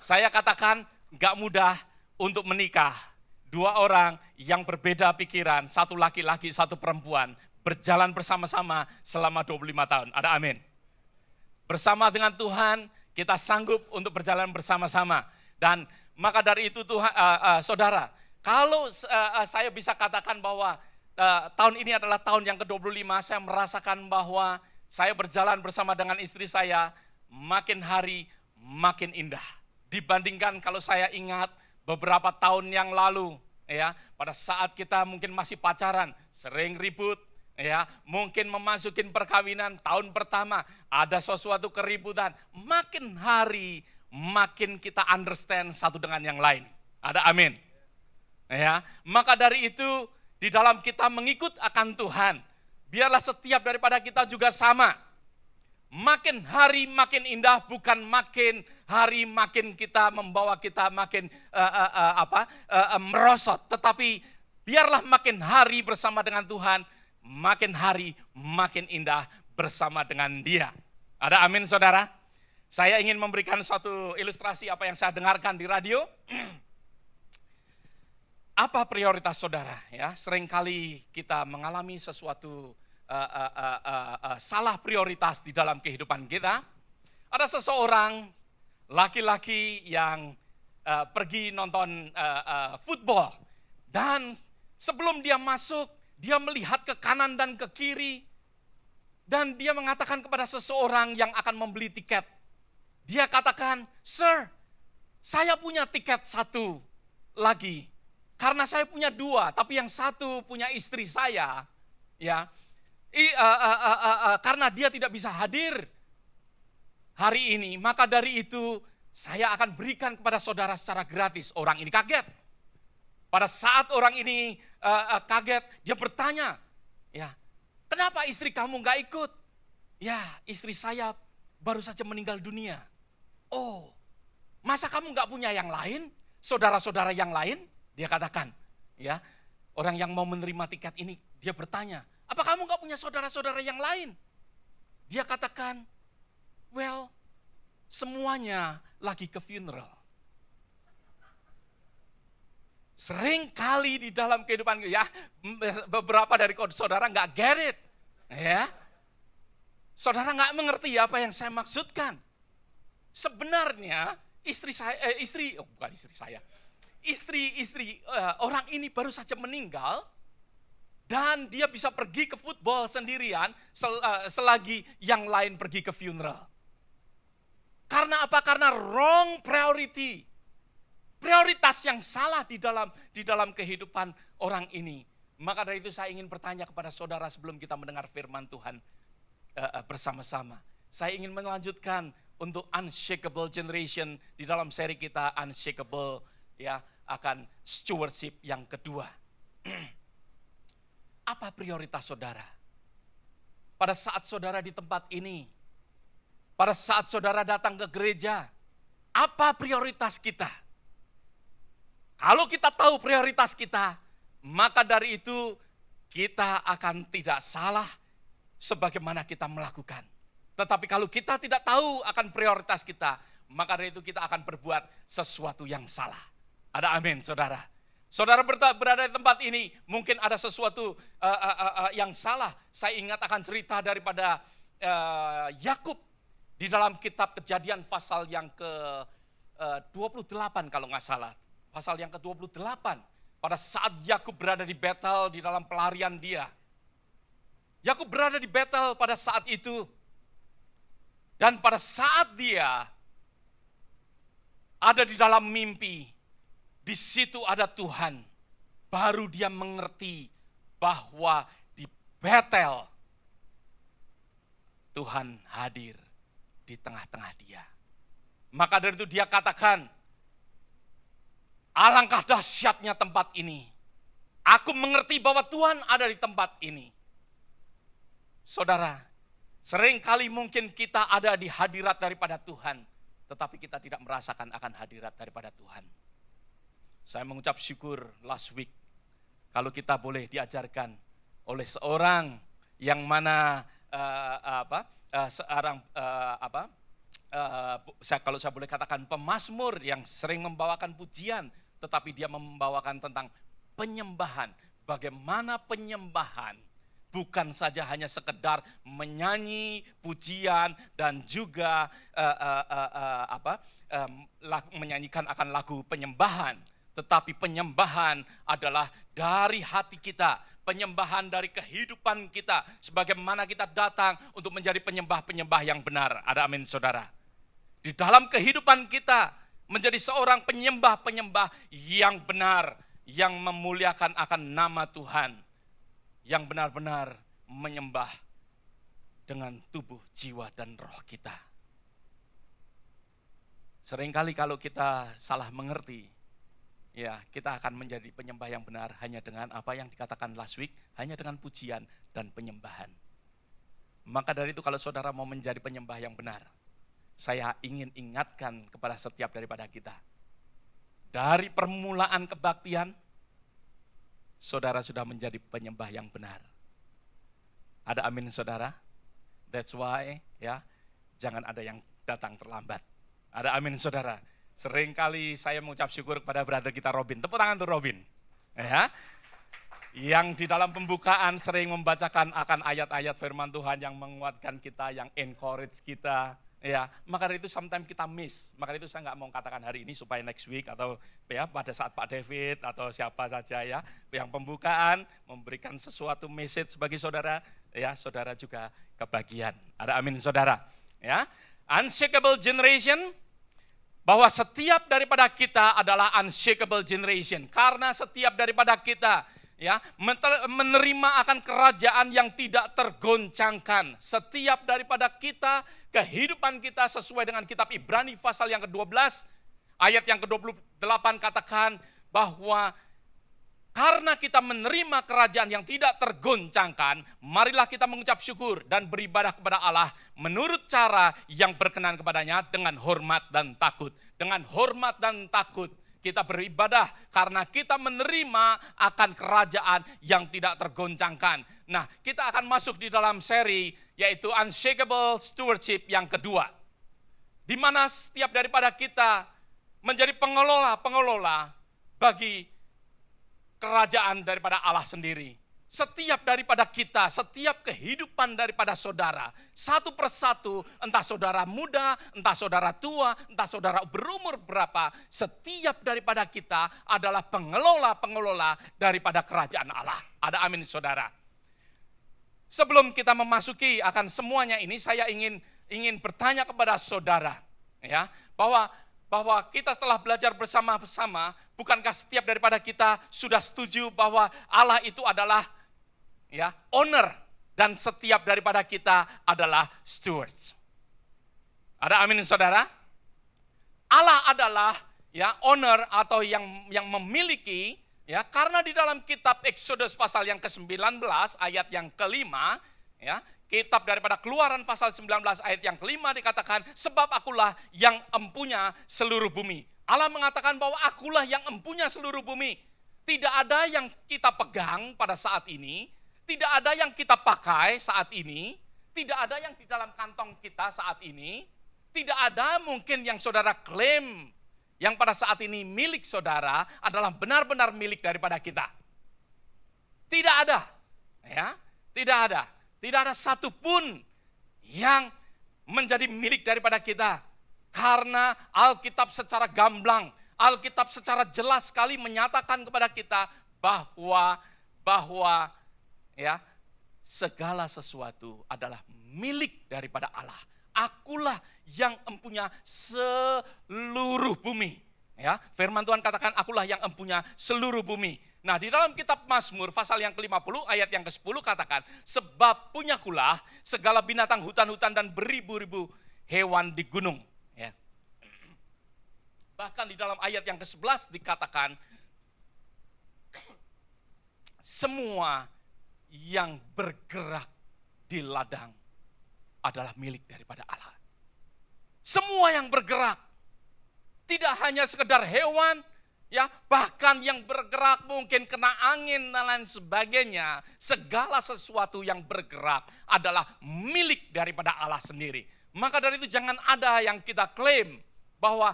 Saya katakan gak mudah untuk menikah. Dua orang yang berbeda pikiran, satu laki-laki, satu perempuan, berjalan bersama-sama selama 25 tahun. Ada amin. Bersama dengan Tuhan, kita sanggup untuk berjalan bersama-sama. Dan maka dari itu Tuhan, saudara, kalau saya bisa katakan bahwa tahun ini adalah tahun yang ke-25, saya merasakan bahwa saya berjalan bersama dengan istri saya, makin hari makin indah. Dibandingkan kalau saya ingat beberapa tahun yang lalu, ya, pada saat kita mungkin masih pacaran, sering ribut, ya, mungkin memasukin perkawinan tahun pertama, ada sesuatu keributan, makin hari makin kita understand satu dengan yang lain. Ada amin. Ya, maka dari itu di dalam kita mengikut akan Tuhan, biarlah setiap daripada kita juga sama. Makin hari makin indah, bukan makin hari makin kita membawa kita makin merosot. Tetapi biarlah makin hari bersama dengan Tuhan, makin hari makin indah bersama dengan Dia. Ada amin saudara? Saya ingin memberikan suatu ilustrasi apa yang saya dengarkan di radio. Apa prioritas saudara? Ya, seringkali kita mengalami sesuatu salah prioritas di dalam kehidupan kita. Ada seseorang laki-laki yang pergi nonton football, dan sebelum dia masuk, dia melihat ke kanan dan ke kiri, dan dia mengatakan kepada seseorang yang akan membeli tiket. Dia katakan, "Sir, saya punya tiket satu lagi, karena saya punya dua, tapi yang satu punya istri saya, ya." Karena dia tidak bisa hadir hari ini, maka dari itu saya akan berikan kepada saudara secara gratis. Orang ini kaget. Pada saat orang ini kaget, dia bertanya, ya, "Kenapa istri kamu gak ikut?" "Ya, istri saya baru saja meninggal dunia." "Oh, masa kamu gak punya yang lain? Saudara-saudara yang lain?" Dia katakan, ya, orang yang mau menerima tiket ini, dia bertanya, "Apa kamu gak punya saudara-saudara yang lain?" Dia katakan, "Well, semuanya lagi ke funeral." Sering kali di dalam kehidupan, ya, beberapa dari saudara gak get it. Ya, saudara gak mengerti apa yang saya maksudkan. Sebenarnya istri orang ini baru saja meninggal, dan dia bisa pergi ke football sendirian selagi yang lain pergi ke funeral. Karena apa? Karena wrong priority. Prioritas yang salah di dalam kehidupan orang ini. Maka dari itu saya ingin bertanya kepada saudara sebelum kita mendengar firman Tuhan bersama-sama. Saya ingin melanjutkan untuk Unshakable Generation di dalam seri kita Unshakable, ya, akan stewardship yang kedua. Apa prioritas saudara? Pada saat saudara di tempat ini, pada saat saudara datang ke gereja, apa prioritas kita? Kalau kita tahu prioritas kita, maka dari itu kita akan tidak salah sebagaimana kita melakukan. Tetapi kalau kita tidak tahu akan prioritas kita, maka dari itu kita akan berbuat sesuatu yang salah. Ada amin saudara? Saudara berada di tempat ini, mungkin ada sesuatu yang salah. Saya ingat akan cerita daripada Yakub di dalam kitab Kejadian pasal yang ke-28 kalau nggak salah. Pasal yang ke-28, pada saat Yakub berada di Betel di dalam pelarian dia. Yakub berada di Betel pada saat itu. Dan pada saat dia ada di dalam mimpi, di situ ada Tuhan. Baru dia mengerti bahwa di Betel Tuhan hadir di tengah-tengah dia. Maka dari itu dia katakan, "Alangkah dahsyatnya tempat ini. Aku mengerti bahwa Tuhan ada di tempat ini." Saudara, seringkali mungkin kita ada di hadirat daripada Tuhan, tetapi kita tidak merasakan akan hadirat daripada Tuhan. Saya mengucap syukur last week kalau kita boleh diajarkan oleh seorang yang mana kalau saya boleh katakan pemazmur yang sering membawakan pujian, tetapi dia membawakan tentang penyembahan. Bagaimana penyembahan bukan saja hanya sekedar menyanyi pujian dan juga menyanyikan akan lagu penyembahan, tetapi penyembahan adalah dari hati kita, penyembahan dari kehidupan kita, sebagaimana kita datang untuk menjadi penyembah-penyembah yang benar. Ada amin saudara. Di dalam kehidupan kita menjadi seorang penyembah-penyembah yang benar, yang memuliakan akan nama Tuhan, yang benar-benar menyembah dengan tubuh, jiwa, dan roh kita. Seringkali kalau kita salah mengerti, ya kita akan menjadi penyembah yang benar hanya dengan apa yang dikatakan last week, hanya dengan pujian dan penyembahan. Maka dari itu kalau saudara mau menjadi penyembah yang benar, saya ingin ingatkan kepada setiap daripada kita. Dari permulaan kebaktian, saudara sudah menjadi penyembah yang benar. Ada amin saudara? That's why ya, jangan ada yang datang terlambat. Ada amin saudara? Seringkali saya mengucap syukur kepada brother kita Robin. Tepuk tangan untuk Robin. Ya. Yang di dalam pembukaan sering membacakan akan ayat-ayat firman Tuhan yang menguatkan kita, yang encourage kita. Ya, maka dari itu sometimes kita miss. Maka dari itu saya nggak mau katakan hari ini supaya next week atau ya pada saat Pak David atau siapa saja ya yang pembukaan memberikan sesuatu message bagi saudara, ya saudara juga kebagian. Ada amin saudara. Ya, unshakable generation, bahwa setiap daripada kita adalah unshakable generation karena setiap daripada kita ya menerima akan kerajaan yang tidak tergoncangkan. Setiap daripada kita, kehidupan kita sesuai dengan kitab Ibrani pasal yang ke-12 ayat yang ke-28 katakan bahwa karena kita menerima kerajaan yang tidak tergoncangkan, marilah kita mengucap syukur dan beribadah kepada Allah menurut cara yang berkenan kepadanya dengan hormat dan takut. Dengan hormat dan takut kita beribadah karena kita menerima akan kerajaan yang tidak tergoncangkan. Nah, kita akan masuk di dalam seri yaitu Unshakable Stewardship yang kedua. Di mana setiap daripada kita menjadi pengelola bagi kerajaan daripada Allah sendiri. Setiap daripada kita, setiap kehidupan daripada saudara, satu persatu, entah saudara muda, entah saudara tua, entah saudara berumur berapa, setiap daripada kita adalah pengelola daripada kerajaan Allah. Ada amin saudara. Sebelum kita memasuki akan semuanya ini, saya ingin bertanya kepada saudara, ya, bahwa kita setelah belajar bersama-sama, bukankah setiap daripada kita sudah setuju bahwa Allah itu adalah ya owner dan setiap daripada kita adalah stewards. Ada amin saudara? Allah adalah ya owner atau yang memiliki ya, karena di dalam kitab Exodus pasal yang ke-19 ayat yang ke-5 ya, kitab daripada Keluaran pasal 19 ayat yang ke-5 dikatakan, sebab akulah yang empunya seluruh bumi. Allah mengatakan bahwa akulah yang empunya seluruh bumi. Tidak ada yang kita pegang pada saat ini, tidak ada yang kita pakai saat ini, tidak ada yang di dalam kantong kita saat ini, tidak ada mungkin yang saudara klaim yang pada saat ini milik saudara adalah benar-benar milik daripada kita. Tidak ada, ya, tidak ada. Tidak ada satupun yang menjadi milik daripada kita. Karena Alkitab secara gamblang, Alkitab secara jelas sekali menyatakan kepada kita bahwa ya segala sesuatu adalah milik daripada Allah. Akulah yang empunya seluruh bumi. Ya, firman Tuhan katakan akulah yang empunya seluruh bumi. Nah, di dalam kitab Mazmur pasal yang ke-50 ayat yang ke-10 katakan, sebab punyakulah segala binatang hutan-hutan dan beribu-ribu hewan di gunung. Ya. Bahkan di dalam ayat yang ke-11 dikatakan, semua yang bergerak di ladang adalah milik daripada Allah. Semua yang bergerak, tidak hanya sekedar hewan, ya, bahkan yang bergerak mungkin kena angin dan lain sebagainya. Segala sesuatu yang bergerak adalah milik daripada Allah sendiri. Maka dari itu jangan ada yang kita klaim bahwa